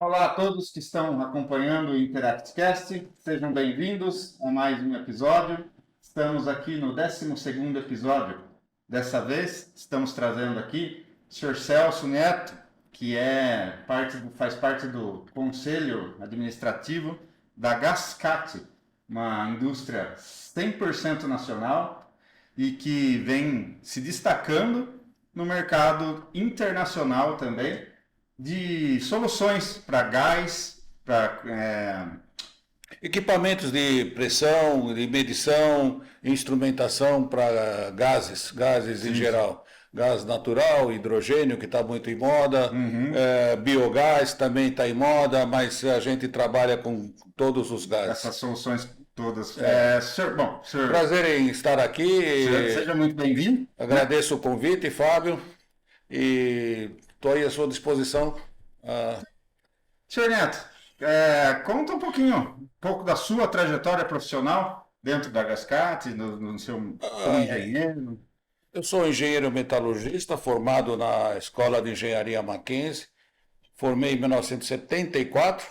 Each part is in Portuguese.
Olá a todos que estão acompanhando o InteractCast, sejam bem-vindos a mais um episódio. Estamos aqui no 12º episódio. Dessa vez, estamos trazendo aqui o Sr. Celso Neto, que faz parte do Conselho Administrativo da Gascat, uma indústria 100% nacional e que vem se destacando no mercado internacional também, de soluções para gás, para Equipamentos de pressão, de medição, instrumentação para gases em geral. Gás natural, hidrogênio, que está muito em moda, biogás também está em moda, mas a gente trabalha com todos os gases. essas soluções todas. Senhor, Prazer em estar aqui. seja muito bem-vindo. Agradeço o convite, Fábio, e estou aí à sua disposição. Senhor Neto, conta um pouco da sua trajetória profissional dentro da Gascat, no seu como engenheiro. Eu sou engenheiro metalurgista, formado na Escola de Engenharia Mackenzie. Formei em 1974.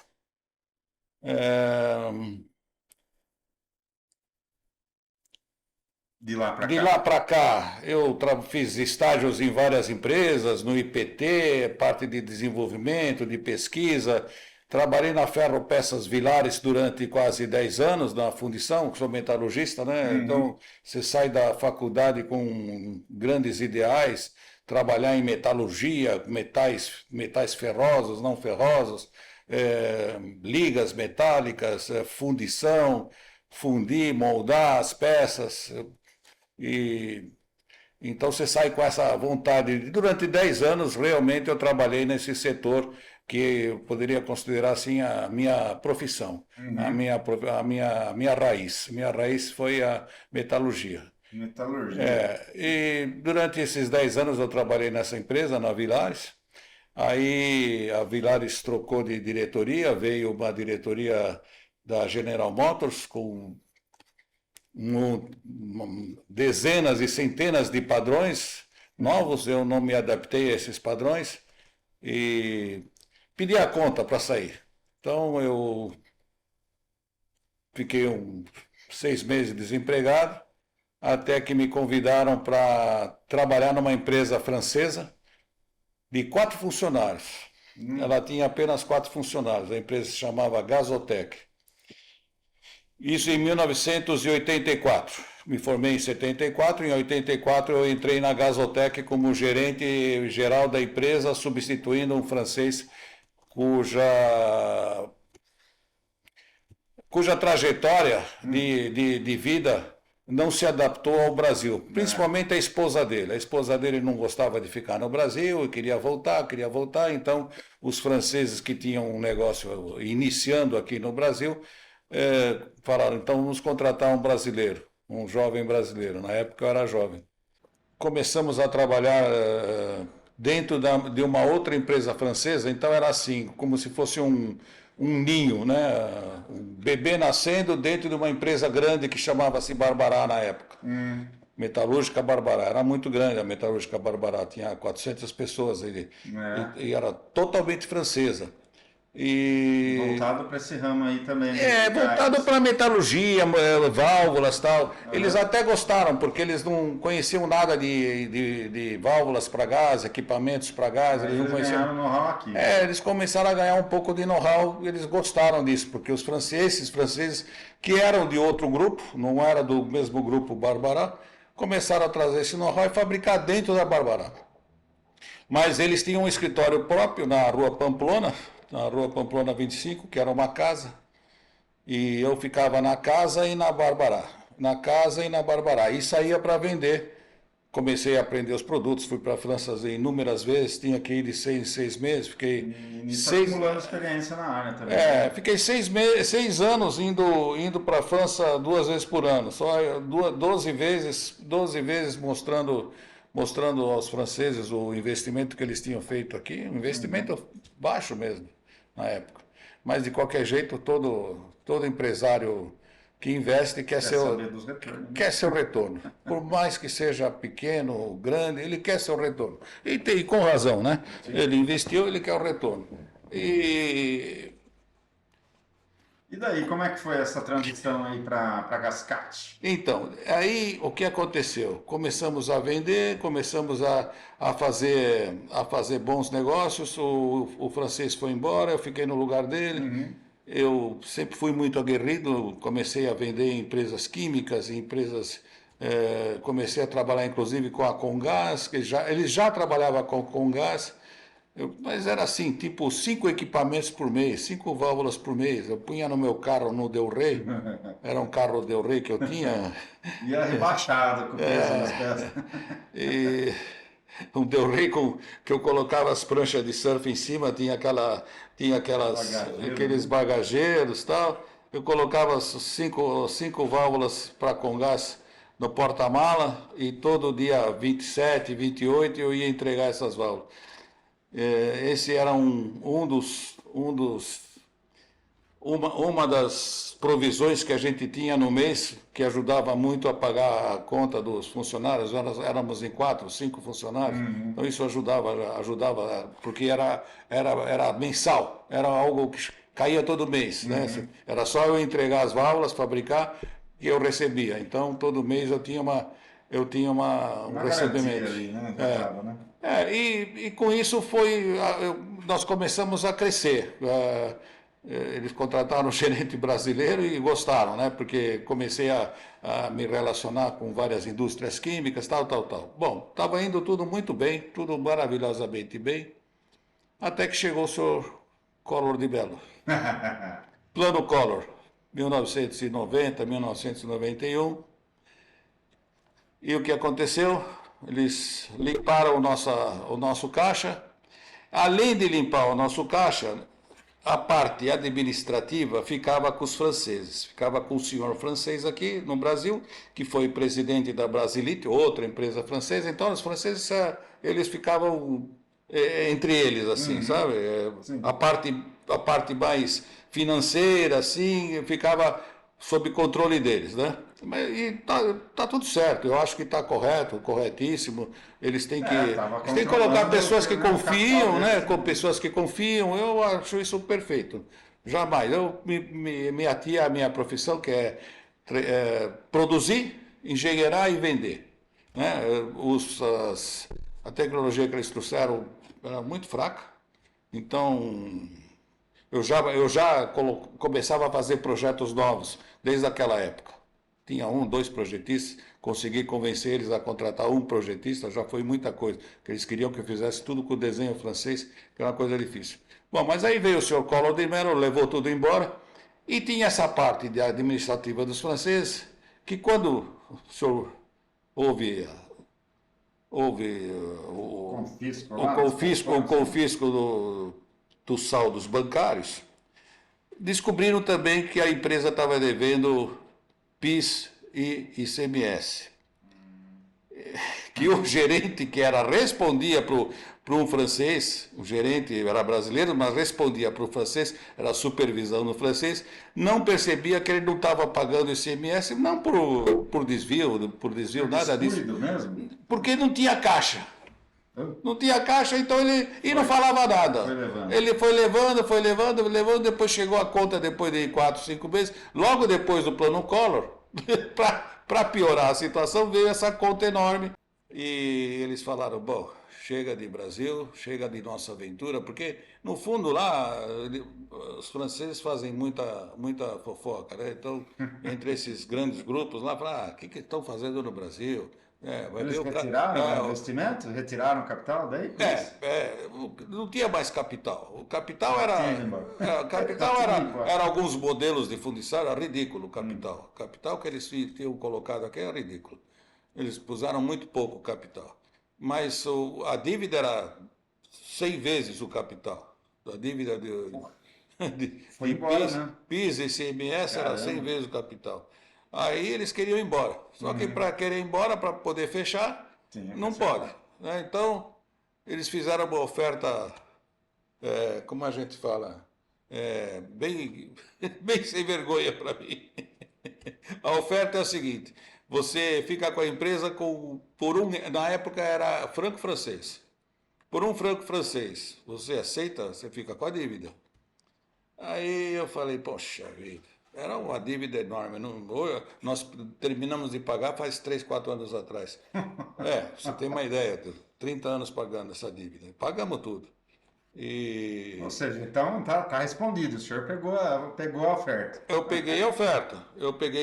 De lá para De cá. lá para cá, eu fiz estágios em várias empresas, no IPT, parte de desenvolvimento, de pesquisa. Trabalhei na Ferropeças Vilares durante quase 10 anos, na fundição, sou metalurgista, né? Então, você sai da faculdade com grandes ideais, trabalhar em metalurgia, metais ferrosos, não ferrosos, ligas metálicas, fundição, fundir, moldar as peças. E então você sai com essa vontade. Durante 10 anos, realmente, eu trabalhei nesse setor que eu poderia considerar assim a minha profissão, a minha raiz. Minha raiz foi a metalurgia. Metalurgia. E durante esses 10 anos eu trabalhei nessa empresa, na Vilares. Aí a Vilares trocou de diretoria, veio uma diretoria da General Motors com dezenas e centenas de padrões novos. Eu não me adaptei a esses padrões e pedi a conta para sair. Então eu fiquei 6 meses desempregado, até que me convidaram para trabalhar numa empresa francesa de 4 funcionários. Ela tinha apenas 4 funcionários, a empresa se chamava Gasotec. Isso em 1984. Me formei em 74, em 84 eu entrei na Gasotec como gerente geral da empresa, substituindo um francês cuja trajetória de vida não se adaptou ao Brasil, principalmente a esposa dele. A esposa dele não gostava de ficar no Brasil e queria voltar, então os franceses que tinham um negócio iniciando aqui no Brasil falaram, então vamos contratar um brasileiro, um jovem brasileiro. Na época eu era jovem. Começamos a trabalhar dentro de uma outra empresa francesa, então era assim, como se fosse um ninho, né? Um bebê nascendo dentro de uma empresa grande que chamava-se Barbará na época. Metalúrgica Barbará. Era muito grande a Metalúrgica Barbará, tinha 400 pessoas e era totalmente francesa. Voltado para esse ramo aí também. Voltado para metalurgia, válvulas e tal. Eles até gostaram, porque eles não conheciam nada de válvulas para gás, equipamentos para gás. Eles não conheciam. Ganharam know-how aqui. Eles começaram a ganhar um pouco de know-how e eles gostaram disso, porque os franceses, que eram de outro grupo, não era do mesmo grupo Barbará, começaram a trazer esse know-how e fabricar dentro da Barbará. Mas eles tinham um escritório próprio na Rua Pamplona 25, que era uma casa, e eu ficava na casa e na Barbará, e saía para vender. Comecei a aprender os produtos, fui para a França inúmeras vezes, tinha que ir de 6 em 6 meses, fiquei acumulando experiência na área também. Fiquei 6 anos indo para a França 2 vezes por ano, só 12 vezes mostrando aos franceses o investimento que eles tinham feito aqui, um investimento baixo mesmo na época. Mas de qualquer jeito, todo empresário que investe quer seu retorno. Por mais que seja pequeno ou grande, ele quer seu retorno. E com razão, né? Sim. Ele investiu, ele quer o retorno. E E daí, como é que foi essa transição aí para Gascate? então, aí o que aconteceu? Começamos a vender, começamos a fazer bons negócios. O francês foi embora, eu fiquei no lugar dele. Uhum. Eu sempre fui muito aguerrido, comecei a vender em empresas químicas, em empresas. Comecei a trabalhar inclusive com a Comgás, que eles já trabalhavam com a Comgás. Mas era assim, tipo 5 equipamentos por mês, 5 válvulas por mês. Eu punha no meu carro no Del Rey, era um carro Del Rey que eu tinha, E era rebaixado com o peso das peças. e um Del Rey que eu colocava as pranchas de surf em cima, tinha aqueles Bagageiro. bagageiros e tal. Eu colocava as cinco válvulas para com gás no porta-mala e todo dia 27, 28 eu ia entregar essas válvulas. Esse era uma das provisões que a gente tinha no mês, que ajudava muito a pagar a conta dos funcionários. Nós éramos em 4, 5 funcionários, então isso ajudava porque era mensal, era algo que caía todo mês, né? Era só eu entregar as válvulas, fabricar, e eu recebia. Então todo mês eu tinha um Uma garantia recebimento. ali, né? Tocava, né? E com isso nós começamos a crescer. Eles contrataram um gerente brasileiro e gostaram, né? Porque comecei a me relacionar com várias indústrias químicas, tal, tal, tal. Bom, estava indo tudo muito bem, tudo maravilhosamente bem, até que chegou o senhor Collor de Mello. Plano Collor, 1990, 1991. E o que aconteceu? Eles limparam o nosso caixa. Além de limpar o nosso caixa, a parte administrativa ficava com os franceses. Ficava com o senhor francês aqui no Brasil, que foi presidente da Brasilite, outra empresa francesa. Então, os franceses, eles ficavam entre eles, assim, sabe? Sim. A parte mais financeira, assim, ficava sob controle deles, né? E tá tudo certo, eu acho que está correto, corretíssimo. Eles têm que, Tava eles têm que colocar controlando pessoas que o capital confiam, né? deles. Com pessoas que confiam, eu acho isso perfeito. Jamais. Eu me atia à minha profissão, que é produzir, engenheirar e vender. Né? A tecnologia que eles trouxeram era muito fraca, então começava a fazer projetos novos desde aquela época. Tinha 2 projetistas, consegui convencer eles a contratar um projetista, já foi muita coisa, que eles queriam que eu fizesse tudo com desenho francês, que era uma coisa difícil. Bom, mas aí veio o senhor Collor de Mello, levou tudo embora, e tinha essa parte administrativa dos franceses, que quando o senhor houve Confisco o lá, confisco dos saldos bancários, descobriram também que a empresa estava devendo PIS e ICMS. Que o gerente que respondia para um francês, o gerente era brasileiro, mas respondia para o francês, era supervisão no francês, não percebia que ele não estava pagando ICMS, não por desvio, nada disso. Mesmo? Porque não tinha caixa. Não tinha caixa, então não falava nada. Ele foi levando, depois chegou a conta depois de 4, 5 meses, logo depois do plano Collor, para piorar a situação, veio essa conta enorme. E eles falaram, bom, chega de Brasil, chega de nossa aventura, porque no fundo lá os franceses fazem muita fofoca, né? Então, entre esses grandes grupos lá, falaram, o que estão fazendo no Brasil? Eles retiraram o investimento? Retiraram o capital daí? Não tinha mais capital. O capital era alguns modelos de fundição, era ridículo o capital. O capital que eles tinham colocado aqui era ridículo. Eles puseram muito pouco capital. Mas a dívida era 100 vezes o capital. A dívida Foi embora, né? PIS e ICMS era 100 vezes o capital. Aí eles queriam ir embora. Só que para querer ir embora, para poder fechar, não pode. Né? Então, eles fizeram uma oferta, como a gente fala, bem sem vergonha para mim. A oferta é a seguinte: você fica com a empresa na época era franco francês, por um franco francês, você aceita? Você fica com a dívida. Aí eu falei, poxa vida, era uma dívida enorme. Nós terminamos de pagar faz 3, 4 anos atrás. Você tem uma ideia, 30 anos pagando essa dívida. Pagamos tudo. Ou E seja, então tá respondido. O senhor pegou a oferta. eu peguei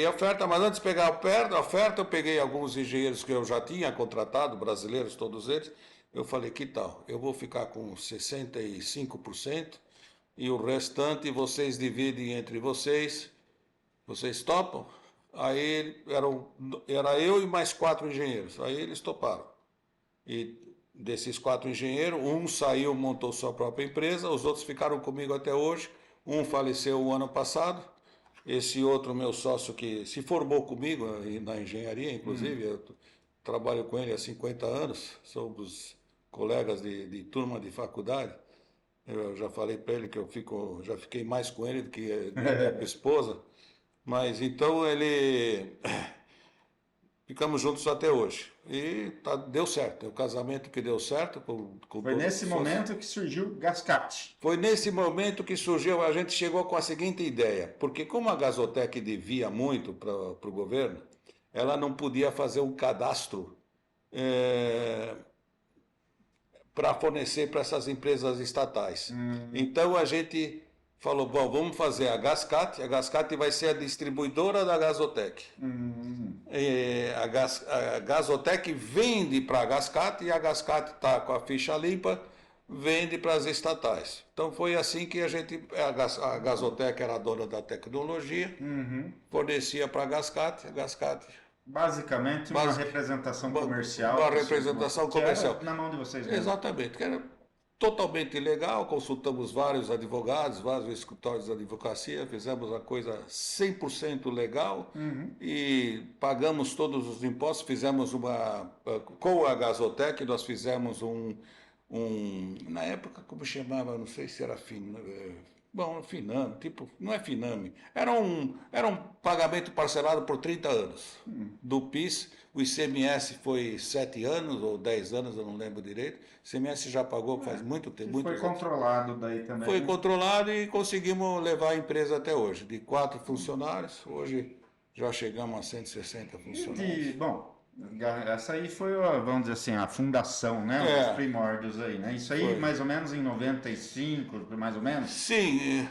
a oferta, mas antes de pegar a oferta, eu peguei alguns engenheiros que eu já tinha contratado, brasileiros, todos eles. Eu falei, que tal? Eu vou ficar com 65% e o restante vocês dividem entre vocês. Vocês topam? Aí era eu e mais 4 engenheiros. Aí eles toparam. E desses 4 engenheiros, um saiu, montou sua própria empresa, os outros ficaram comigo até hoje. Um faleceu o ano passado. Esse outro meu sócio que se formou comigo na engenharia, inclusive, eu trabalho com ele há 50 anos, somos colegas de turma de faculdade. Eu já falei para ele que já fiquei mais com ele do que minha esposa. Mas então ficamos juntos até hoje. E deu certo. É o casamento que deu certo com Foi todos nesse os momento que surgiu o Gascat. Foi nesse momento que surgiu, a gente chegou com a seguinte ideia, porque como a Gasotec devia muito para o governo, ela não podia fazer um cadastro para fornecer para essas empresas estatais. Então a gente falou, bom, vamos fazer a Gascat vai ser a distribuidora da Gasotec. A Gasotec vende para a Gascat e a Gascat está com a ficha limpa, vende para as estatais. Então foi assim que a Gasotec era a dona da tecnologia, fornecia para a Gascat. Basicamente uma representação comercial. Uma representação comercial. Era na mão de vocês mesmo. Exatamente, que era totalmente legal, consultamos vários advogados, vários escritórios de advocacia, fizemos a coisa 100% legal e pagamos todos os impostos, fizemos com a Gasotec, nós fizemos na época, como chamava, não sei se era Finame, não é Finame, era um pagamento parcelado por 30 anos do PIS. O ICMS foi 7 anos ou 10 anos, eu não lembro direito. O ICMS já pagou faz muito tempo. Foi controlado daí também. Foi controlado e conseguimos levar a empresa até hoje. De 4 funcionários, hoje já chegamos a 160 funcionários. Bom, essa aí foi, vamos dizer assim, a fundação, né? Os primórdios aí, né? Isso aí mais ou menos em 95, mais ou menos? Sim,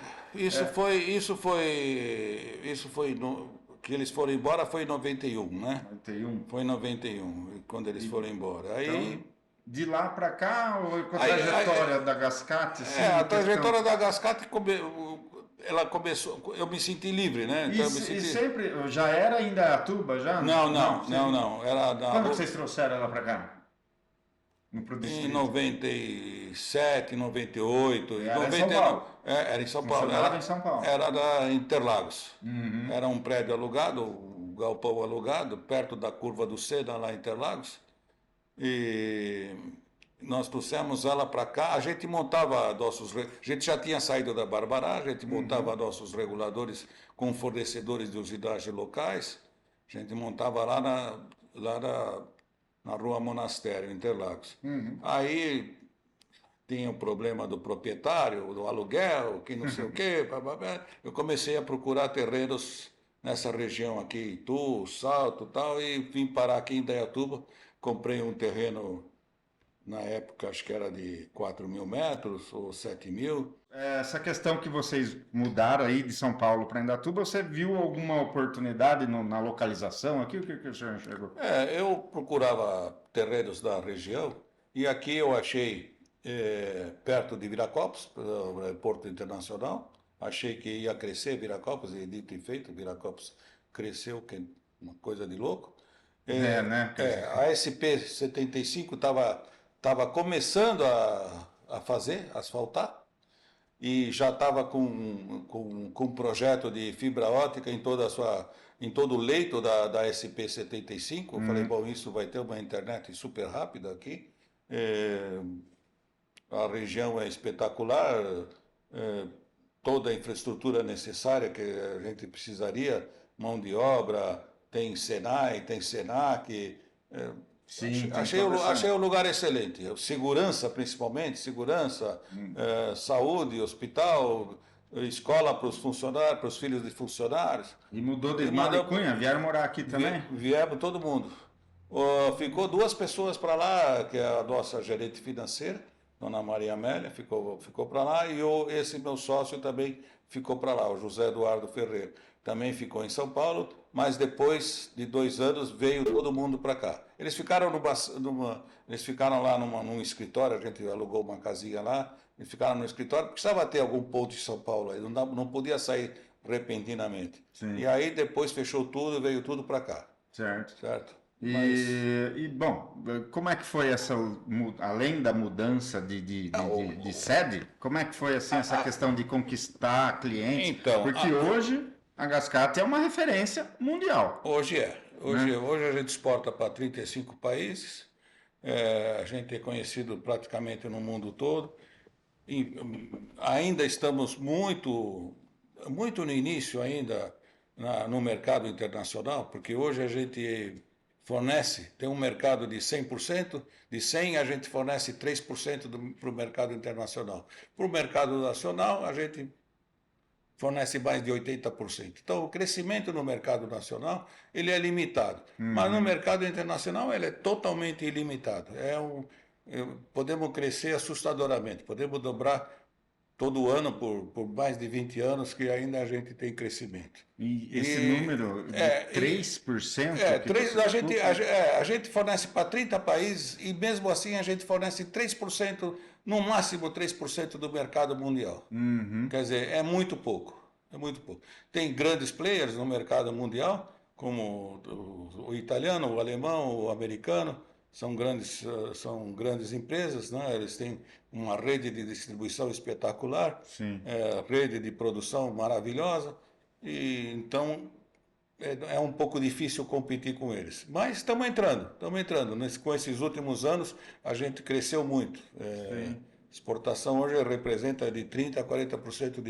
que eles foram embora foi em 91, né? 91. Foi em 91, quando eles foram embora. Aí, então, de lá para cá, com a trajetória da Gascat? Assim, a trajetória da Gascat, ela começou, eu me senti livre, né? Então, e sempre, já era ainda Indaiatuba, já? Não. Quando vocês trouxeram ela para cá? Em 97, 98, era em São Paulo. Era em São Paulo. Em São Paulo. Era da Interlagos. Era um prédio alugado, um galpão alugado, perto da curva do Sena, lá em Interlagos. E nós trouxemos ela para cá. A gente montava a gente já tinha saído da Barbará, a gente montava nossos reguladores com fornecedores de usinagem locais. A gente montava lá na Rua Monastério, Interlagos. Aí tinha o problema do proprietário, do aluguel, que não sei o quê. Eu comecei a procurar terrenos nessa região aqui, Itu, Salto e tal, e vim parar aqui em Indaiatuba. Comprei um terreno, na época, acho que era de 4.000 metros ou 7.000. Essa questão que vocês mudaram aí de São Paulo para Indaiatuba, você viu alguma oportunidade na localização aqui? O que o senhor enxergou? Eu procurava terrenos da região e aqui eu achei perto de Viracopos, Porto Internacional. Achei que ia crescer Viracopos e dito e feito, Viracopos cresceu, que é uma coisa de louco. Né? A SP-75 estava começando a asfaltar, e já estava com um projeto de fibra ótica em todo o leito da SP-75. Eu falei, bom, isso vai ter uma internet super rápida aqui. A região é espetacular, toda a infraestrutura necessária que a gente precisaria, mão de obra, tem Senai, tem Senac, Sim, tem Achei, toda essa- achei o lugar excelente. Segurança, principalmente, segurança, saúde, hospital, escola para os funcionários, para os filhos de funcionários. E mudou de E Mala e manda- Cunha, vieram morar aqui também? Viemos todo mundo. Ficou duas pessoas para lá, que é a nossa gerente financeira, Dona Maria Amélia, ficou para lá, e esse meu sócio também ficou para lá, o José Eduardo Ferreira. Também ficou em São Paulo, mas depois de 2 anos veio todo mundo para cá. Eles ficaram, eles ficaram lá num escritório, a gente alugou uma casinha lá, eles ficaram no escritório, precisava ter algum ponto em São Paulo, aí não podia sair repentinamente. Sim. E aí depois fechou tudo, veio tudo para cá, Certo. certo? Bom, como é que foi além da mudança de sede, como é que foi assim, essa questão de conquistar clientes? Então, Porque hoje a Gascate é uma referência mundial. Hoje é. Hoje a gente exporta para 35 países, a gente é conhecido praticamente no mundo todo. E, ainda estamos muito no início ainda no mercado internacional, porque hoje a gente tem um mercado de 100%, de 100 a gente fornece 3% para o mercado internacional. Para o mercado nacional, a gente fornece mais de 80%. Então, o crescimento no mercado nacional ele é limitado, mas no mercado internacional ele é totalmente ilimitado. Podemos crescer assustadoramente, podemos dobrar todo ano por mais de 20 anos que ainda a gente tem crescimento. E esse número de 3%? A gente fornece para 30 países e mesmo assim a gente fornece 3%, no máximo 3% do mercado mundial. Quer dizer, é muito pouco. É muito pouco. Tem grandes players no mercado mundial, como o italiano, o alemão, o americano, são grandes empresas, né? Eles têm uma rede de distribuição espetacular, rede de produção maravilhosa, e então é um pouco difícil competir com eles. Mas estamos entrando. Com esses últimos anos, a gente cresceu muito. Exportação hoje representa de 30% a 40%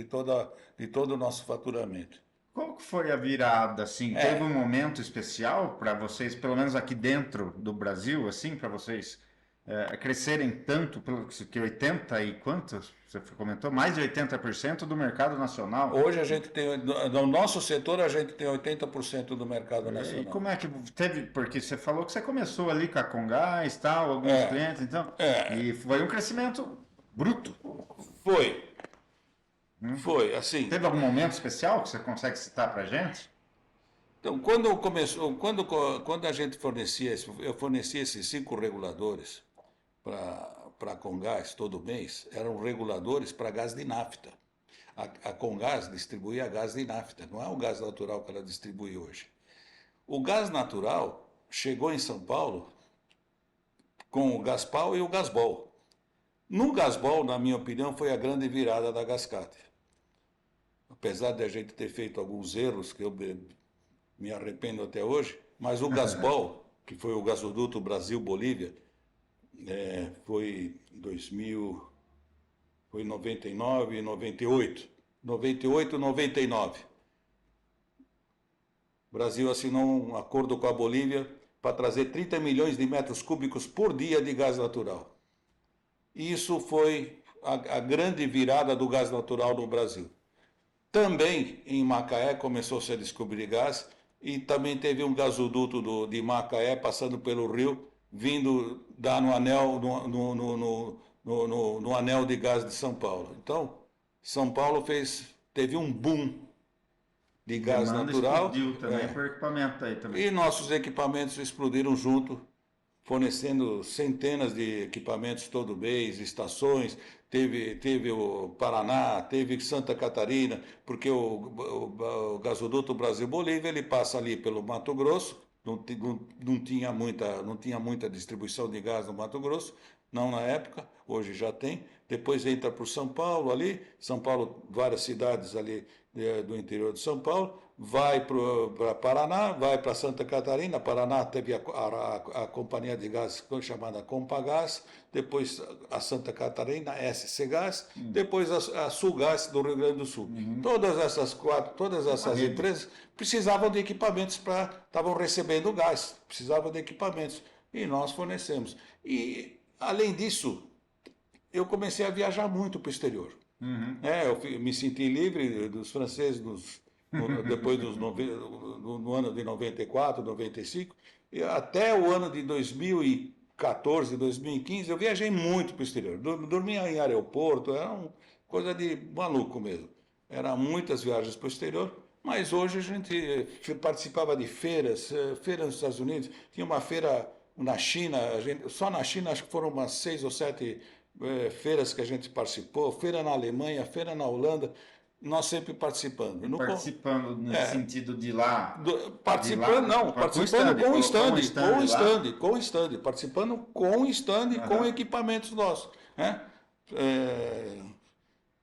de todo o nosso faturamento. Qual que foi a virada, assim? Teve um momento especial para vocês, pelo menos aqui dentro do Brasil, assim, para vocês crescerem tanto, que 80 e quantos? Você comentou? Mais de 80% do mercado nacional. Hoje a gente tem, no nosso setor, a gente tem 80% do mercado nacional. E como é que teve, porque você falou que você começou ali com a Congás, tal, alguns clientes, então, e foi um crescimento bruto. Foi, assim. Teve algum momento especial que você consegue citar para gente? Então, quando a gente eu fornecia esses 5 reguladores para a Congás todo mês, eram reguladores para gás de nafta. A Congás distribuía gás de nafta, não é o gás natural que ela distribui hoje. O gás natural chegou em São Paulo com o Gaspal e o Gasbol. No Gasbol, na minha opinião, foi a grande virada da Gascate. Apesar de a gente ter feito alguns erros que eu me arrependo até hoje, mas o Gasbol, que foi o gasoduto Brasil-Bolívia, foi em 2000, foi 99 e 98. 98 e 99. O Brasil assinou um acordo com a Bolívia para trazer 30 milhões de metros cúbicos por dia de gás natural. Isso foi a grande virada do gás natural no Brasil. Também em Macaé começou-se a descobrir gás e também teve um gasoduto de Macaé passando pelo rio, vindo dar no anel, no anel de gás de São Paulo. Então, São Paulo teve um boom de gás natural. Explodiu também por equipamento aí também. E nossos equipamentos explodiram junto, fornecendo centenas de equipamentos todo mês, estações. Teve o Paraná, teve Santa Catarina, porque o gasoduto Brasil-Bolívia ele passa ali pelo Mato Grosso, não tinha muita distribuição de gás no Mato Grosso, não na época, hoje já tem. Depois entra para o São Paulo ali, São Paulo, várias cidades ali do interior de São Paulo, vai para Paraná, vai para Santa Catarina. Paraná teve a companhia de gás chamada Compagás, depois a Santa Catarina, SC Gás, depois a Sulgás do Rio Grande do Sul. Todas essas empresas precisavam de equipamentos estavam recebendo gás, precisavam de equipamentos e nós fornecemos. E, além disso, eu comecei a viajar muito para o exterior. Uhum. Me senti livre dos franceses depois no ano de 94, 95, e até o ano de 2014, 2015, eu viajei muito para o exterior. Dormia em aeroporto, era uma coisa de maluco mesmo. Eram muitas viagens para o exterior, mas hoje a gente participava de feiras nos Estados Unidos, tinha uma feira na China, só na China acho que foram umas 6 ou 7 feiras que a gente participou, feira na Alemanha, feira na Holanda, nós sempre participando. Participando nesse sentido de lá. Participando, não, participando com o stand, participando com o stand e com equipamentos nossos. Né?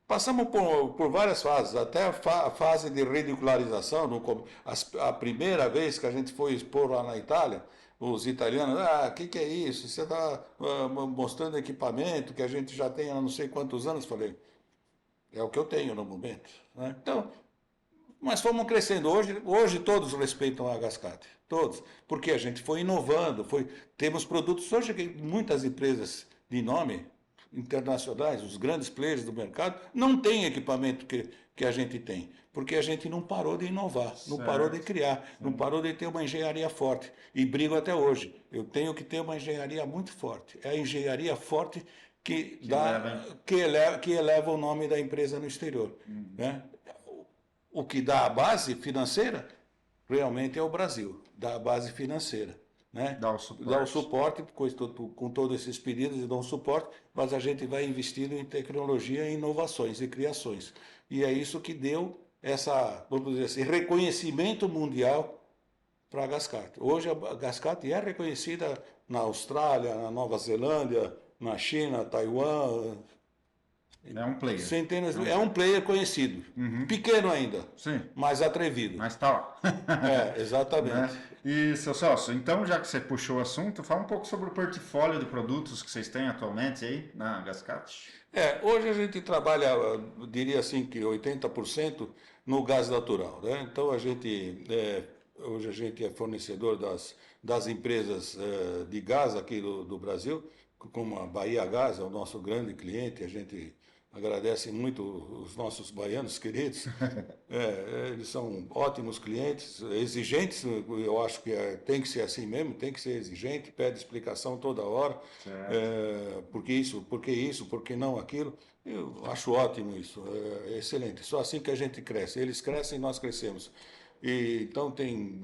Passamos por várias fases, até a fase de ridicularização. A primeira vez que a gente foi expor lá na Itália, os italianos, que é isso? Você está mostrando equipamento que a gente já tem há não sei quantos anos. Falei, é o que eu tenho no momento. Né? Então, mas fomos crescendo. Hoje todos respeitam a Gascate, todos, porque a gente foi inovando, temos produtos. Hoje muitas empresas de nome internacionais, os grandes players do mercado, não têm equipamento que a gente tem, porque a gente não parou de inovar, não parou de criar, não parou de ter uma engenharia forte. E brigo até hoje. Eu tenho que ter uma engenharia muito forte. É a engenharia forte que eleva o nome da empresa no exterior. Né? O que dá a base financeira realmente é o Brasil, dá a base financeira. Né? Dá o suporte com todos esses pedidos e dá um suporte, mas a gente vai investindo em tecnologia, em inovações e criações. E é isso que deu vamos dizer assim, reconhecimento mundial para a Gascate. Hoje a Gascate é reconhecida na Austrália, na Nova Zelândia, na China, Taiwan. É um player. É um player conhecido. Pequeno ainda, sim, mas atrevido. Mas está lá. Exatamente. Né? E, seu Celso, então, já que você puxou o assunto, fala um pouco sobre o portfólio de produtos que vocês têm atualmente aí na Gascate. Hoje a gente trabalha, eu diria assim, que 80% no gás natural. Né? Então, hoje a gente é fornecedor das empresas de gás aqui do Brasil, como a Bahia Gás é o nosso grande cliente, a gente agradece muito os nossos baianos queridos. Eles são ótimos clientes, exigentes, eu acho que tem que ser assim mesmo, tem que ser exigente, pede explicação toda hora, por que isso, por que não aquilo. Eu acho ótimo isso, é excelente. Só assim que a gente cresce, eles crescem e nós crescemos. Então tem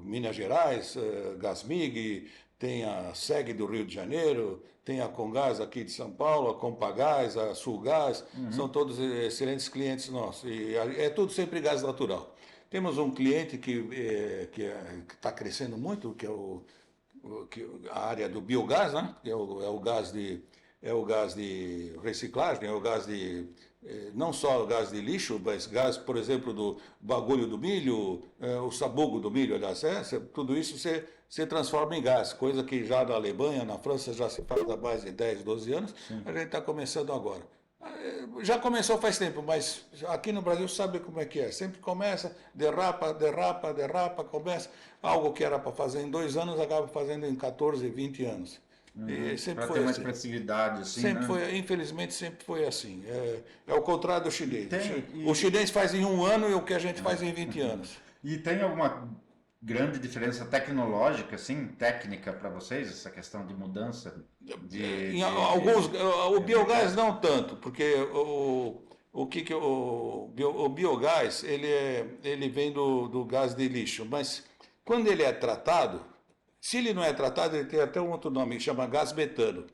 Minas Gerais, Gasmig, tem a SEG do Rio de Janeiro, tem a Comgás aqui de São Paulo, a Compagás, a Sulgás, são todos excelentes clientes nossos. E é tudo sempre gás natural. Temos um cliente que está crescendo muito, que é a área do biogás, né? Que é o gás de reciclagem, é o gás não só gás de lixo, mas gás, por exemplo, do bagulho do milho, o sabugo do milho, aliás, tudo isso você transforma em gás, coisa que já na Alemanha, na França já se faz há mais de 10, 12 anos, a gente está começando agora. Já começou faz tempo, mas aqui no Brasil sabe como é que é. Sempre começa, derrapa, começa. Algo que era para fazer em 2 anos, acaba fazendo em 14, 20 anos. Para ter uma expressividade assim, sempre né? Infelizmente sempre foi assim. É o contrário do chinês. O chinês faz em 1 ano e o que a gente faz em 20 anos. E tem alguma grande diferença tecnológica, assim, técnica para vocês, essa questão de mudança? O biogás não tanto, porque o biogás ele vem do gás de lixo, mas quando ele é tratado, se ele não é tratado, ele tem até um outro nome, que chama gás metano.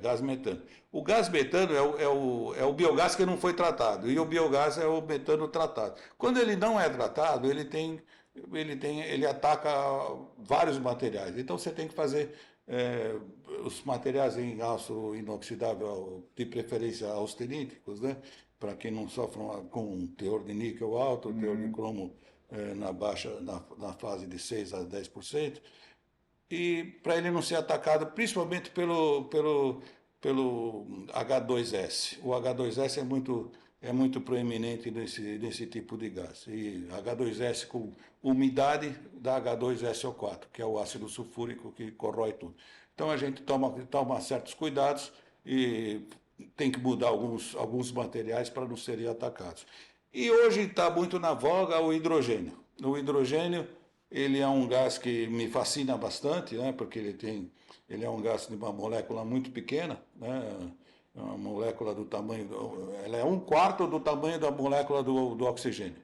Gás metano. O gás metano é o biogás que não foi tratado, e o biogás é o metano tratado. Quando ele não é tratado, ele ataca vários materiais. Então você tem que fazer os materiais em aço inoxidável, de preferência austeníticos, né? Para que não sofram com um teor de níquel alto, teor de cromo na fase de 6 a 10%, e para ele não ser atacado principalmente pelo H2S. O H2S é muito proeminente nesse tipo de gás. E H2S com umidade dá H2SO4, que é o ácido sulfúrico que corrói tudo. Então a gente toma certos cuidados e tem que mudar alguns materiais para não serem atacados. E hoje está muito na voga o hidrogênio. O hidrogênio ele é um gás que me fascina bastante, né, porque ele é um gás de uma molécula muito pequena, né, uma molécula do tamanho, ela é 1/4 do tamanho da molécula do oxigênio.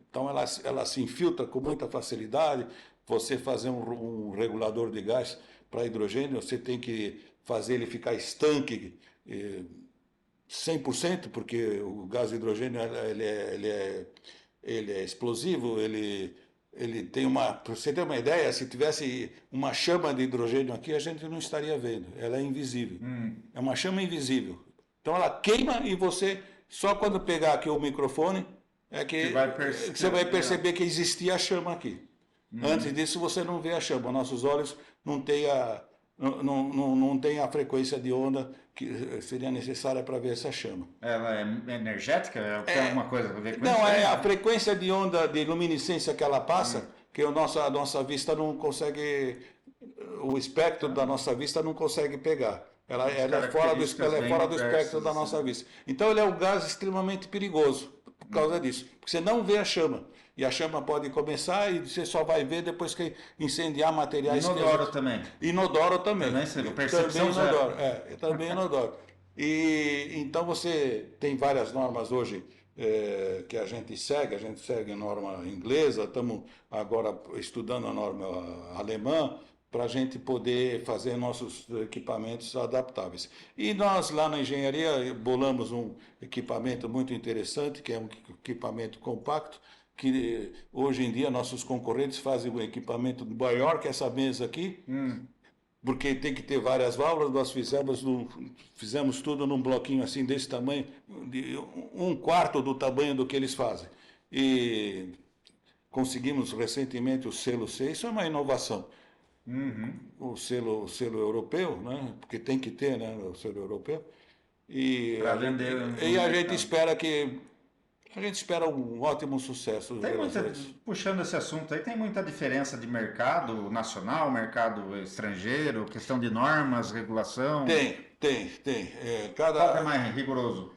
Então ela se infiltra com muita facilidade. Você fazer um regulador de gás para hidrogênio, você tem que fazer ele ficar estanque 100%, porque o gás de hidrogênio ele é explosivo, ele tem uma... Para você ter uma ideia, se tivesse uma chama de hidrogênio aqui, a gente não estaria vendo. Ela é invisível. É uma chama invisível. Então ela queima e você, só quando pegar aqui o microfone, você vai perceber que existia a chama aqui. Antes disso você não vê a chama. Nossos olhos não têm a frequência de onda que seria necessária para ver essa chama. Ela é energética? Tem alguma coisa a ver com isso? Não, é a frequência de onda de luminescência que ela passa, que a nossa vista não consegue, o espectro da nossa vista não consegue pegar. Ela é fora do espectro da nossa vista. Então ele é um gás extremamente perigoso por causa disso, porque você não vê a chama. E a chama pode começar e você só vai ver depois que incendiar materiais. Inodoro também. Inodoro também. Percepção inodoro. Também inodoro. E então você tem várias normas hoje que a gente segue a norma inglesa, estamos agora estudando a norma alemã, para a gente poder fazer nossos equipamentos adaptáveis. E nós, lá na engenharia, bolamos um equipamento muito interessante, que é um equipamento compacto, que hoje em dia nossos concorrentes fazem um equipamento maior que essa mesa aqui, porque tem que ter várias válvulas. Nós fizemos tudo num bloquinho assim desse tamanho, de 1/4 do tamanho do que eles fazem. E conseguimos recentemente o selo C, isso é uma inovação. O selo europeu, né? Porque tem que ter, né, o selo europeu. E a gente espera um ótimo sucesso. Puxando esse assunto aí, tem muita diferença de mercado nacional, mercado estrangeiro, questão de normas, regulação? Tem. Qual é mais rigoroso?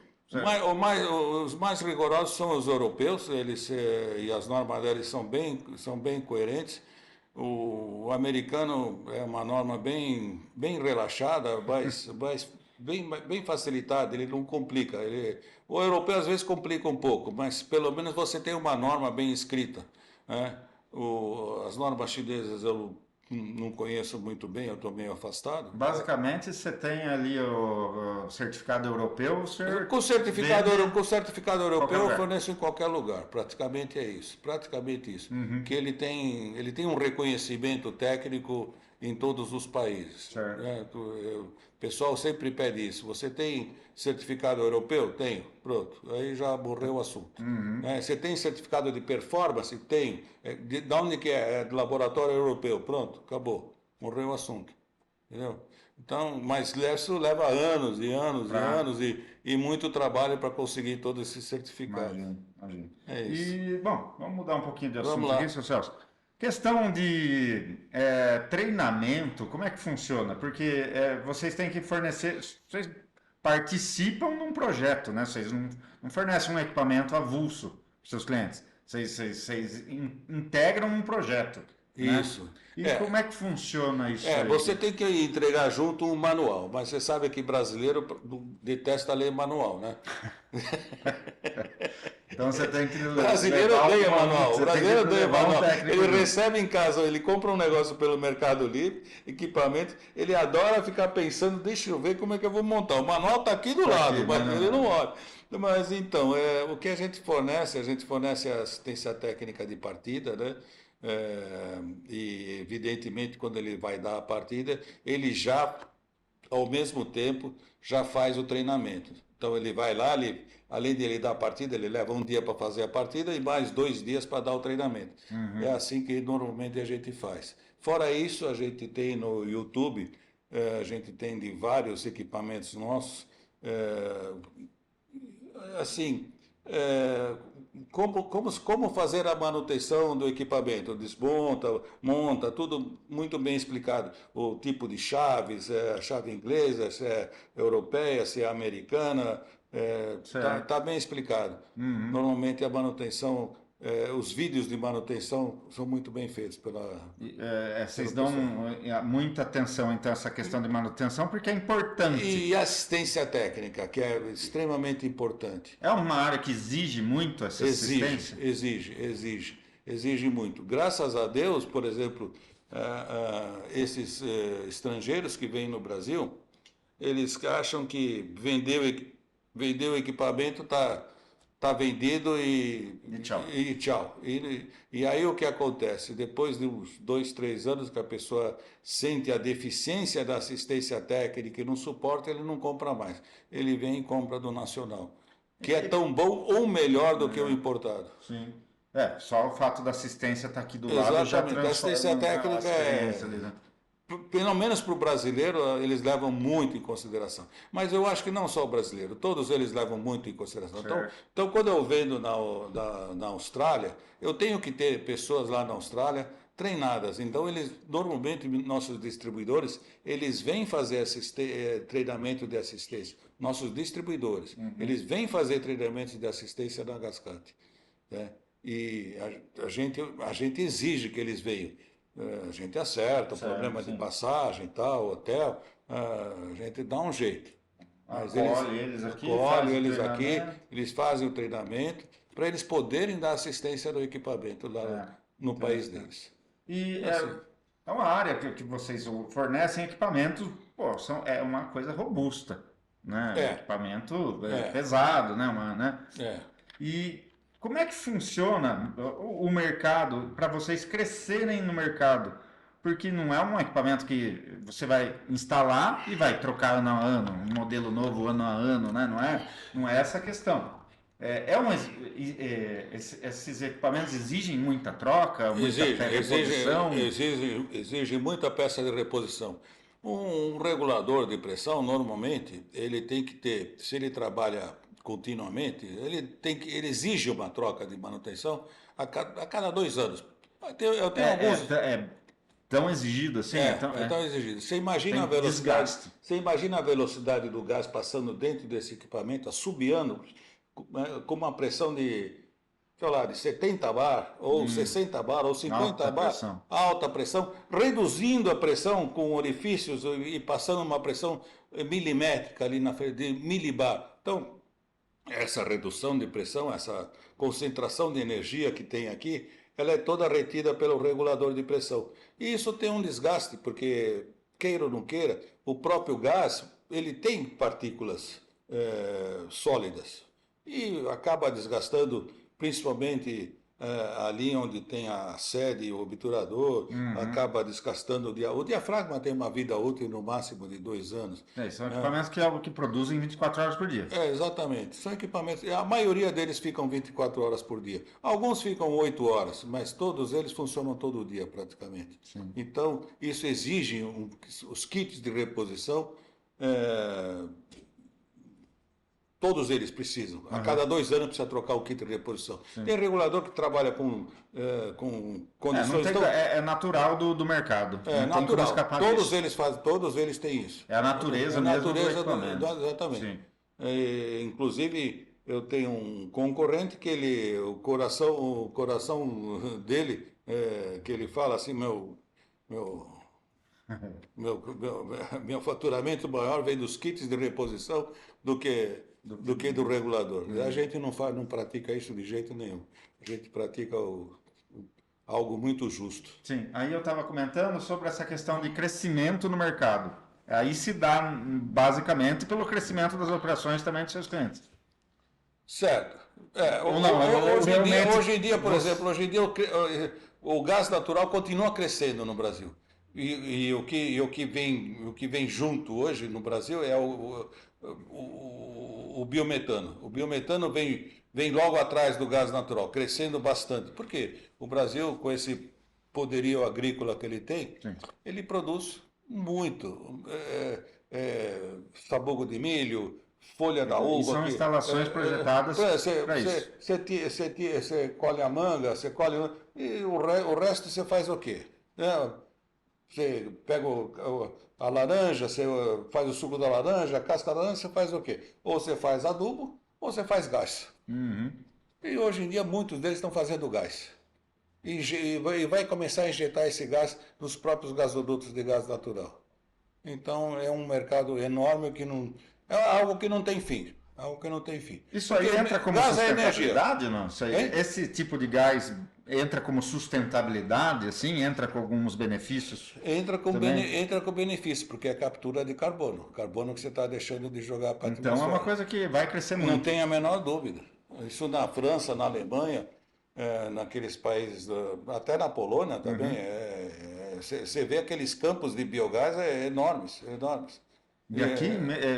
Os mais rigorosos são os europeus, e as normas deles são bem coerentes. O americano é uma norma bem relaxada, bem facilitada, ele não complica. O europeu às vezes complica um pouco, mas pelo menos você tem uma norma bem escrita, né? As normas chinesas eu não conheço muito bem, eu estou meio afastado. Basicamente, você tem ali o certificado europeu. Com o certificado europeu eu forneço em qualquer lugar, praticamente é isso. Que ele tem um reconhecimento técnico em todos os países. Né? O pessoal sempre pede isso. Você tem certificado europeu? Tenho. Pronto. Aí já morreu o assunto. Você tem certificado de performance? Tenho. De onde que é? É do laboratório europeu. Pronto. Acabou. Morreu o assunto. Entendeu? Então, mas isso leva anos e anos e muito trabalho para conseguir todo esse certificado. Imagino. É isso. E, bom, vamos mudar um pouquinho de assunto aqui, seu Celso. Questão de treinamento, como é que funciona? Porque vocês têm que fornecer, vocês participam num projeto, né? Vocês não fornecem um equipamento avulso para os seus clientes. Vocês integram um projeto. Isso. Né? E como é que funciona isso aí? Você tem que entregar junto um manual, mas você sabe que brasileiro detesta ler manual, né? Então você tem que brasileiro odeia manual. O brasileiro odeia manual. Ele recebe em casa, ele compra um negócio pelo Mercado Livre, equipamento, ele adora ficar pensando, deixa eu ver como é que eu vou montar. O manual está aqui do lado, mas ele não olha. Mas então, o que a gente fornece a assistência técnica de partida, né? E evidentemente quando ele vai dar a partida, ele já, ao mesmo tempo, já faz o treinamento. Então ele vai lá, além de ele dar a partida, ele leva um dia para fazer a partida e mais 2 dias para dar o treinamento. É assim que normalmente a gente faz. Fora isso, a gente tem no YouTube, a gente tem de vários equipamentos nossos, assim, como fazer a manutenção do equipamento? Desmonta, monta, tudo muito bem explicado. O tipo de chaves, se é chave inglesa, se é europeia, se é americana, Certo. tá bem explicado. Uhum. Normalmente a manutenção, os vídeos de manutenção são muito bem feitos Vocês pelo dão pessoal. muita atenção, então, a essa questão de manutenção, porque é importante. E assistência técnica, que é extremamente importante. É uma área que exige muito essa Exige, assistência. exige, exige, exige muito. Graças a Deus, por exemplo, esses estrangeiros que vêm no Brasil, eles acham que vender o equipamento tá vendido E tchau. e tchau. E aí o que acontece? Depois de uns 2, 3 anos que a pessoa sente a deficiência da assistência técnica e não suporta, ele não compra mais. Ele vem e compra do nacional, que é tão bom ou melhor do que o Melhor. importado. Sim. Só o fato da assistência estar aqui do lado já Exatamente. A assistência transforma a técnica experiência ali, né? pelo menos para o brasileiro, eles levam muito em consideração. Mas eu acho que não só o brasileiro, todos eles levam muito em consideração. Então, Certo. então quando eu vendo na Austrália, eu tenho que ter pessoas lá na Austrália treinadas. Então, eles normalmente, nossos distribuidores, eles vêm fazer treinamento de assistência. Nossos distribuidores, eles vêm fazer treinamento de assistência na Gascate, né? E a gente exige que eles venham. A gente acerta o Certo, problema de sim. passagem, tal, hotel, a gente dá um jeito. Mas eles Acolhe eles aqui, acolhem faz o eles aqui, treinamento. eles fazem o treinamento para eles poderem dar assistência do equipamento lá no país Interessante. deles. E Assim, é uma área que vocês fornecem equipamentos, pô, é uma coisa robusta, né? é, Equipamento é, pesado, né? é. E como é que funciona o mercado para vocês crescerem no mercado? Porque não é um equipamento que você vai instalar e vai trocar ano a ano, um modelo novo ano a ano, né? Não é essa a questão. Esses equipamentos exigem muita troca, muita reposição. Exige muita peça de reposição. Um regulador de pressão, normalmente, ele tem que ter, se ele trabalha continuamente, ele exige uma troca de manutenção a cada 2 anos. Eu tenho alguns. É tão exigido assim? É tão exigido. Você imagina a Tem velocidade, desgaste. você imagina a velocidade do gás passando dentro desse equipamento, assobiando, com uma pressão sei lá, de 70 bar, ou 60 bar, ou 50 Alta bar, pressão. alta pressão, reduzindo a pressão com orifícios e passando uma pressão milimétrica ali na frente, de milibar. Então, essa redução de pressão, essa concentração de energia que tem aqui, ela é toda retida pelo regulador de pressão. E isso tem um desgaste, porque, queira ou não queira, o próprio gás, ele tem partículas sólidas e acaba desgastando, principalmente ali onde tem a sede, o obturador, acaba desgastando o diafragma tem uma vida útil no máximo de 2 anos. São equipamentos que produzem 24 horas por dia. Exatamente. São equipamentos. A maioria deles ficam 24 horas por dia. Alguns ficam 8 horas, mas todos eles funcionam todo dia praticamente. Sim. Então, isso exige os kits de reposição. Todos eles precisam. A cada 2 anos precisa trocar o kit de reposição. Tem regulador que trabalha com condições É natural do mercado. Não tem como natural. escapar Todos disso. eles fazem, todos eles têm isso. É a natureza mesmo do equipamento. Exatamente. Sim. Inclusive, eu tenho um concorrente que o coração dele, que ele fala assim, meu, meu faturamento maior vem dos kits de reposição do que do regulador. A gente não pratica isso de jeito nenhum. A gente pratica algo muito justo. Sim, aí eu estava comentando sobre essa questão de crescimento no mercado. Aí se dá basicamente pelo crescimento das operações também dos seus clientes. Certo. Ou não, realmente Hoje em dia, por exemplo, o gás natural continua crescendo no Brasil. E o que vem junto hoje no Brasil é o biometano. O biometano vem logo atrás do gás natural, crescendo bastante. Por quê? O Brasil, com esse poderio agrícola que ele tem, Sim. ele produz muito. Sabugo de milho, folha da uva. E são instalações projetadas para isso. Você colhe a manga, você colhe. E o resto você faz o quê? Né? Você pega a laranja, você faz o suco da laranja, a casca da laranja, você faz o quê? Ou você faz adubo, ou você faz gás. Uhum. E hoje em dia muitos deles estão fazendo gás. E vai começar a injetar esse gás nos próprios gasodutos de gás natural. Então é um mercado enorme que não. É algo que não tem fim. Algo que não tem fim. Isso aí entra como gás sustentabilidade, não? Isso aí, esse tipo de gás entra como sustentabilidade, assim? Entra com alguns benefícios? Entra com benefício, porque é captura de carbono. Carbono que você está deixando de jogar para a atmosfera. Então é uma coisa que vai crescer muito. Não tem a menor dúvida. Isso na França, na Alemanha, naqueles países, até na Polônia também, você vê aqueles campos de biogás enormes, enormes. E aqui,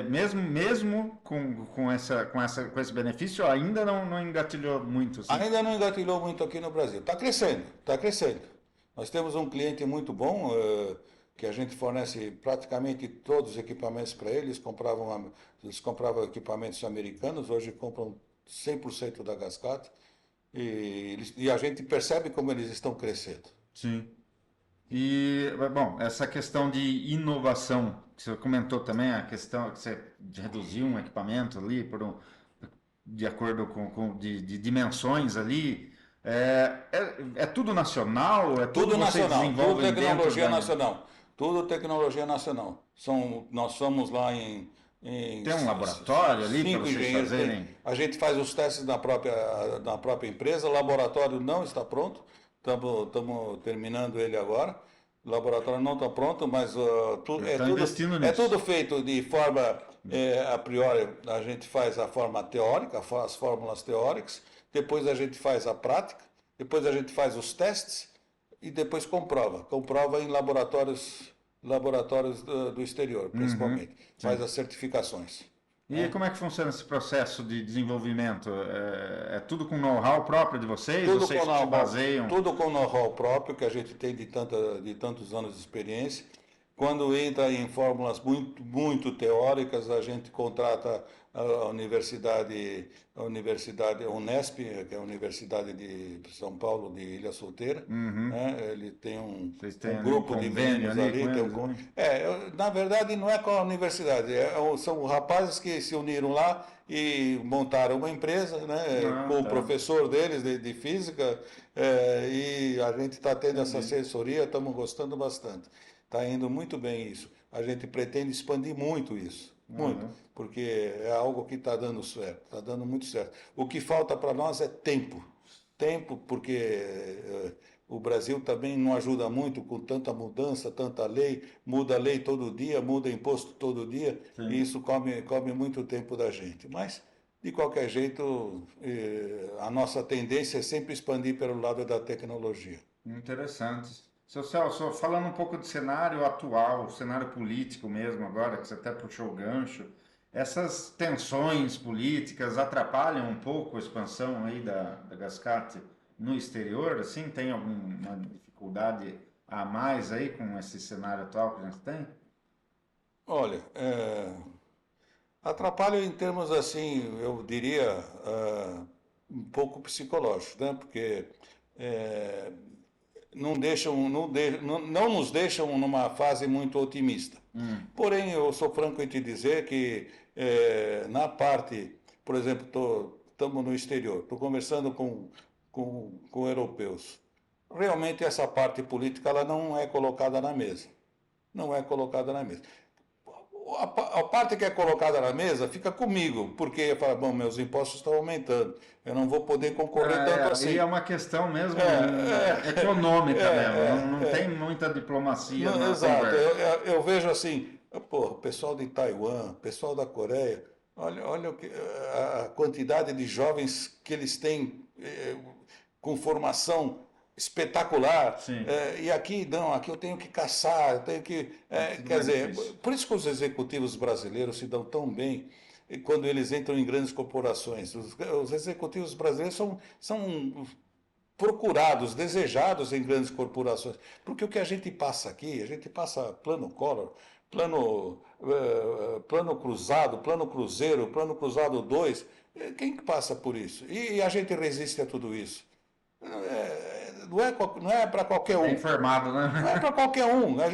mesmo com esse benefício, ainda não engatilhou muito. Assim. Ainda não engatilhou muito aqui no Brasil. Está crescendo, está crescendo. Nós temos um cliente muito bom, que a gente fornece praticamente todos os equipamentos para eles. Eles compravam equipamentos americanos, hoje compram 100% da Gascat. E a gente percebe como eles estão crescendo. Sim. E, bom, essa questão de inovação, que você comentou também, a questão que você reduziu um equipamento ali de acordo com dimensões ali, é tudo nacional? É tudo nacional, tudo tecnologia da... nacional. Tudo tecnologia nacional. Nós somos lá em tem um laboratório ali para vocês fazerem? A gente faz os testes na própria empresa, o laboratório não está pronto, estamos terminando ele agora. O laboratório não está pronto, mas é tudo feito de forma, a priori, a gente faz a forma teórica, as fórmulas teóricas, depois a gente faz a prática, depois a gente faz os testes e depois comprova em laboratórios do exterior, principalmente. Faz as certificações. E como é que funciona esse processo de desenvolvimento? É tudo com know-how próprio de vocês? Vocês se baseiam? Tudo com know-how próprio, que a gente tem de tantos anos de experiência. Quando entra em fórmulas muito, muito teóricas, a gente contrata a Universidade Unesp, que é a Universidade de São Paulo, de Ilha Solteira. Ele tem um grupo de membros ali. Na verdade, não é com a universidade, são rapazes que se uniram lá e montaram uma empresa, com o professor deles de física, e a gente está tendo essa assessoria, estamos gostando bastante. Está indo muito bem isso. A gente pretende expandir muito isso. Muito. Porque é algo que está dando certo. Está dando muito certo. O que falta para nós é tempo. Tempo, porque o Brasil também não ajuda muito com tanta mudança, tanta lei. Muda a lei todo dia, muda imposto todo dia. Sim. E isso come muito tempo da gente. Mas, de qualquer jeito, a nossa tendência é sempre expandir pelo lado da tecnologia. Interessante. Seu Celso, falando um pouco do cenário atual, cenário político mesmo agora, que você até puxou o gancho, essas tensões políticas atrapalham um pouco a expansão aí da Gascat no exterior? Assim, tem alguma dificuldade a mais aí com esse cenário atual que a gente tem? Olha, atrapalha em termos assim, eu diria, um pouco psicológico, né? Porque não nos deixam numa fase muito otimista. Porém, eu sou franco em te dizer que na parte, por exemplo, estamos no exterior, estou conversando com europeus. Realmente essa parte política ela não é colocada na mesa. Não é colocada na mesa. A parte que é colocada na mesa fica comigo, porque eu falo, bom, meus impostos estão aumentando, eu não vou poder concorrer tanto assim. E é uma questão mesmo econômica mesmo, não tem muita diplomacia. Exato, eu vejo assim, o pessoal de Taiwan, pessoal da Coreia, olha a quantidade de jovens que eles têm com formação espetacular, e aqui não, aqui eu tenho que caçar, eu tenho que, quer dizer, por isso que os executivos brasileiros se dão tão bem quando eles entram em grandes corporações. Os executivos brasileiros são procurados, desejados em grandes corporações, porque o que a gente passa aqui, a gente passa plano Collor, plano cruzado, plano cruzeiro, plano cruzado 2. Quem que passa por isso? E a gente resiste a tudo isso. Não é para qualquer um. Bem informado, né? Não é para qualquer um. A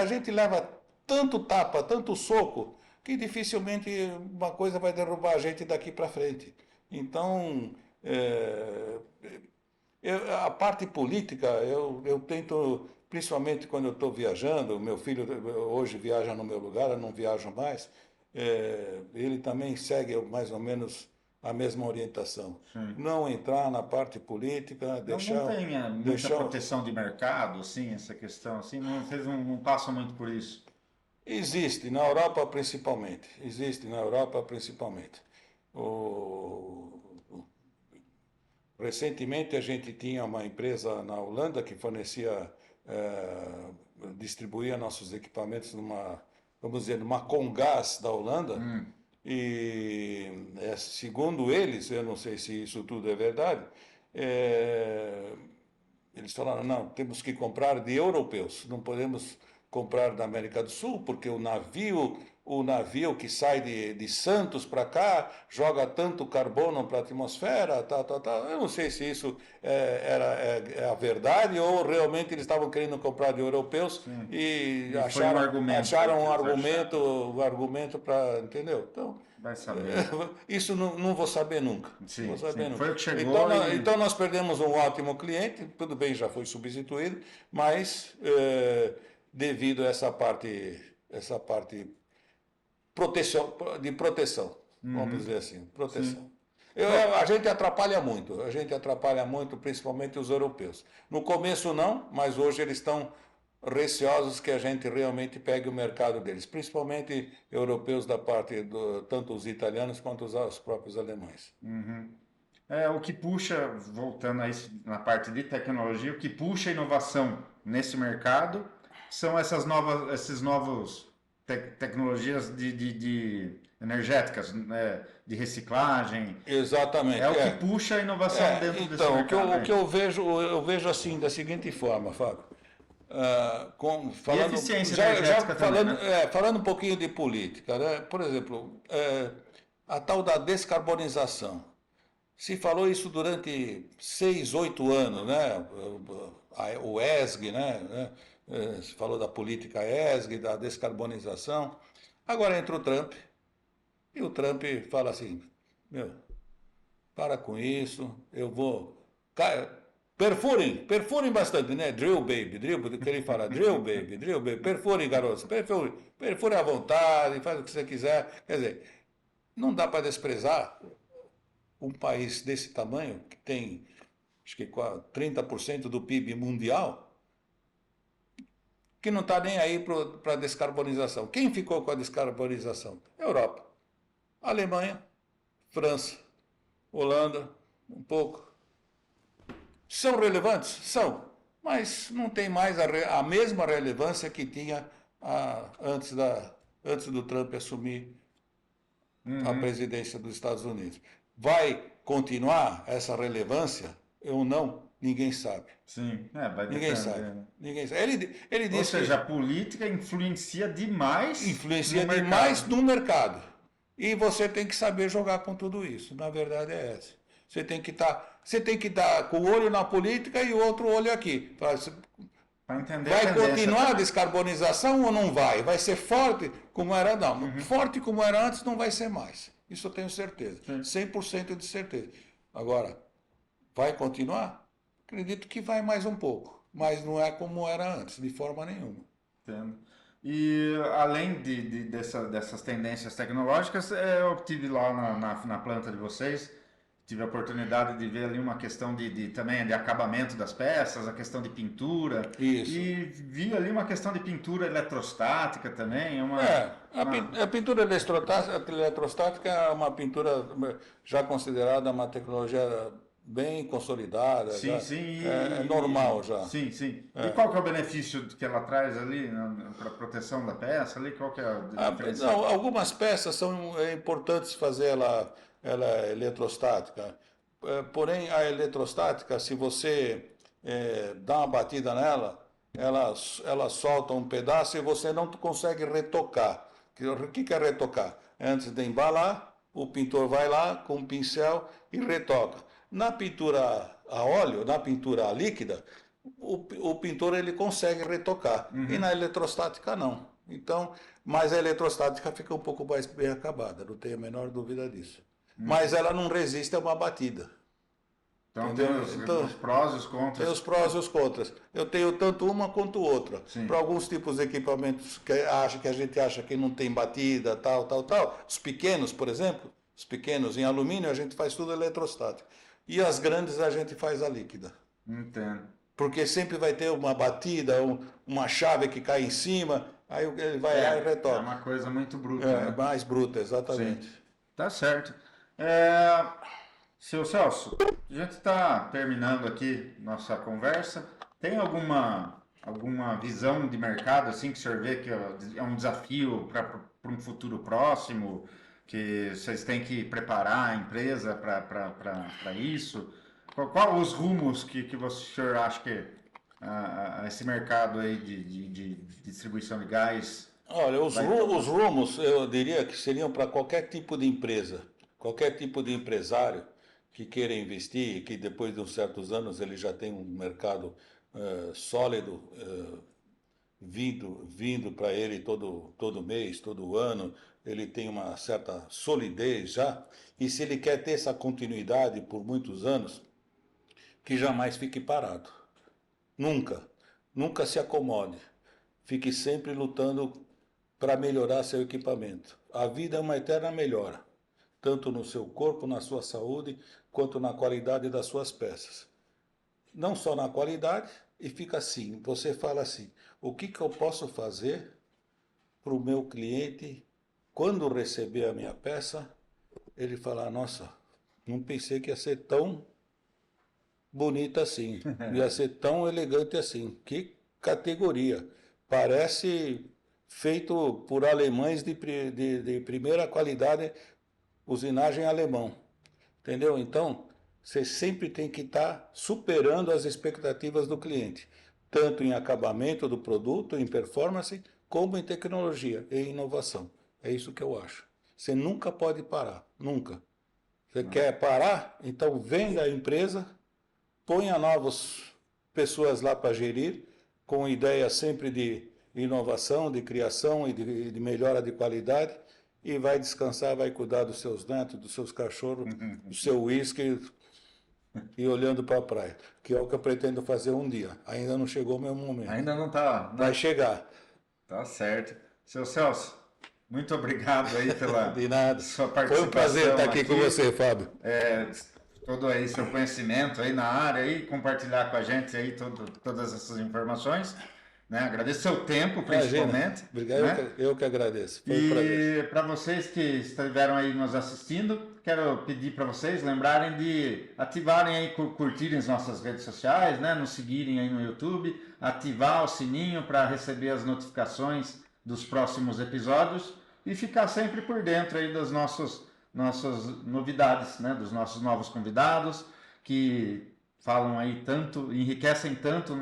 gente leva tanto tapa, tanto soco, que dificilmente uma coisa vai derrubar a gente daqui para frente. Então, a parte política, eu tento, principalmente quando eu estou viajando, meu filho hoje viaja no meu lugar, eu não viajo mais, ele também segue mais ou menos a mesma orientação. Sim. Não entrar na parte política, deixar... Não tem muita proteção de mercado, assim, essa questão, assim, vocês não passam muito por isso. Existe, na Europa principalmente. Existe na Europa principalmente. Recentemente a gente tinha uma empresa na Holanda que fornecia, distribuía nossos equipamentos vamos dizer, numa Comgás da Holanda. E segundo eles, eu não sei se isso tudo é verdade, eles falaram, não, temos que comprar de europeus, não podemos comprar da América do Sul, porque o navio que sai de Santos para cá joga tanto carbono para a atmosfera, tal. Eu não sei se isso é a verdade ou realmente eles estavam querendo comprar de europeus. Sim. E acharam um argumento para, entendeu? Então, vai saber. Isso não vou saber nunca. Sim, vou saber nunca. Foi o que chegou. Então nós perdemos um ótimo cliente, tudo bem, já foi substituído, mas devido a essa parte de proteção, vamos dizer assim, proteção. A gente atrapalha muito, principalmente os europeus. No começo não, mas hoje eles estão receosos que a gente realmente pegue o mercado deles, principalmente europeus da parte tanto os italianos quanto os próprios alemães. O que puxa, voltando a isso na parte de tecnologia, o que puxa a inovação nesse mercado são esses novos tecnologias de energéticas, né, de reciclagem. Exatamente. É o que puxa a inovação dentro desse mercado. Então, o que eu vejo assim, da seguinte forma, Fábio. E eficiência energética também, né? Falando um pouquinho de política, né? Por exemplo, a tal da descarbonização. Se falou isso durante 6, 8 anos, né? O ESG, né? Se falou da política ESG, da descarbonização. Agora entra o Trump, e o Trump fala assim, para com isso, eu vou... Perfurem bastante, né? Drill, baby, que ele fala, drill, baby, perfurem, garotos, perfurem à vontade, faz o que você quiser. Quer dizer, não dá para desprezar um país desse tamanho, que tem, acho que 30% do PIB mundial, que não está nem aí para a descarbonização. Quem ficou com a descarbonização? Europa, Alemanha, França, Holanda, um pouco. São relevantes? São, mas não tem mais a mesma relevância que tinha antes do Trump assumir a presidência dos Estados Unidos. Vai continuar essa relevância ou não? Ninguém sabe. Sim, vai depender. Ninguém sabe. Ninguém sabe. Ele disse ou seja, a política influencia demais. Influencia demais no mercado. E você tem que saber jogar com tudo isso. Na verdade é essa. Você tem que estar com o olho na política e o outro olho aqui. Para entender vai continuar a descarbonização ou não vai? Vai ser forte como era? Não. Forte como era antes não vai ser mais. Isso eu tenho certeza. 100% de certeza. Agora, vai continuar? Acredito que vai mais um pouco. Mas não é como era antes, de forma nenhuma. Entendo. E além dessas tendências tecnológicas, eu estive lá na planta de vocês, tive a oportunidade de ver ali uma questão também de acabamento das peças, a questão de pintura. Isso. E vi ali uma questão de pintura eletrostática também. A pintura eletrostática é uma pintura já considerada uma tecnologia bem consolidada. Sim. É normal já. Sim. E qual que é o benefício que ela traz ali para a proteção da peça? Ali, qual que é a diferença? Algumas peças são importantes fazer ela eletrostática. Porém, a eletrostática, se você dá uma batida nela, ela solta um pedaço e você não consegue retocar. O que é retocar? Antes de embalar, o pintor vai lá com um pincel e retoca. Na pintura a óleo, na pintura líquida, o pintor ele consegue retocar. E na eletrostática não. Então, mas a eletrostática fica um pouco mais bem acabada, não tenho a menor dúvida disso. Mas ela não resiste a uma batida. Então tem os prós e os contras. Tem os prós e os contras. Eu tenho tanto uma quanto outra. Para alguns tipos de equipamentos que a gente acha que não tem batida, tal. Os pequenos, por exemplo, os pequenos em alumínio, a gente faz tudo eletrostático. E as grandes a gente faz a líquida. Entendo. Porque sempre vai ter uma batida, uma chave que cai em cima, aí ele vai lá e retoca. É uma coisa muito bruta. É, né? mais bruta, exatamente. Sim. Tá certo. Seu Celso, a gente está terminando aqui nossa conversa. Tem alguma visão de mercado assim que o senhor vê que é um desafio para um futuro próximo, que vocês têm que preparar a empresa para isso? Qual os rumos que o senhor acha que esse mercado aí de distribuição de gás? Olha, os rumos eu diria que seriam para qualquer tipo de empresa, qualquer tipo de empresário que queira investir, que depois de uns certos anos ele já tem um mercado sólido vindo para ele todo mês, todo ano, ele tem uma certa solidez já, e se ele quer ter essa continuidade por muitos anos, que jamais fique parado. Nunca se acomode. Fique sempre lutando para melhorar seu equipamento. A vida é uma eterna melhora, tanto no seu corpo, na sua saúde, quanto na qualidade das suas peças. Não só na qualidade, e fica assim, você fala assim, o que eu posso fazer para o meu cliente, quando receber a minha peça, ele falar, nossa, não pensei que ia ser tão bonita assim, ia ser tão elegante assim, que categoria, parece feito por alemães de primeira qualidade, usinagem alemão, entendeu? Então, você sempre tem que estar superando as expectativas do cliente, tanto em acabamento do produto, em performance, como em tecnologia e inovação. É isso que eu acho. Você nunca pode parar, nunca. Você quer parar? Então venda a empresa, ponha novas pessoas lá para gerir, com ideia sempre de inovação, de criação e de melhora de qualidade, e vai descansar, vai cuidar dos seus netos, dos seus cachorros, do seu uísque, e olhando para a praia, que é o que eu pretendo fazer um dia. Ainda não chegou o meu momento. Ainda não está. Vai chegar. Tá certo. Seu Celso, muito obrigado aí pela de nada. Sua participação. Foi um prazer estar aqui com você, Fábio. Todo aí seu conhecimento aí na área aí, compartilhar com a gente aí todas essas informações. Né? Agradeço seu tempo, principalmente. Obrigado, né? Eu que agradeço. Foi um prazer. E para vocês que estiveram aí nos assistindo, quero pedir para vocês lembrarem de ativarem aí, curtirem as nossas redes sociais, né? Nos seguirem aí no YouTube, ativar o sininho para receber as notificações dos próximos episódios e ficar sempre por dentro aí das nossas novidades, né? Dos nossos novos convidados que falam aí tanto, enriquecem tanto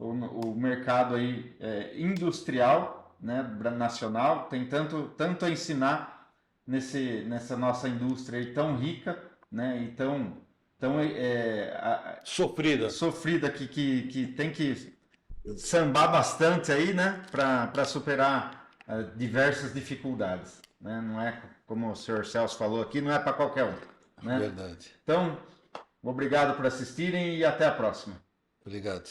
o mercado aí industrial, né, nacional, tem tanto a ensinar nessa nossa indústria aí tão rica, né, e tão sofrida que tem que sambar bastante aí, né, para superar diversas dificuldades, né, não é como o senhor Celso falou aqui, não é para qualquer um, né? Verdade. Então, obrigado por assistirem e até a próxima. Obrigado.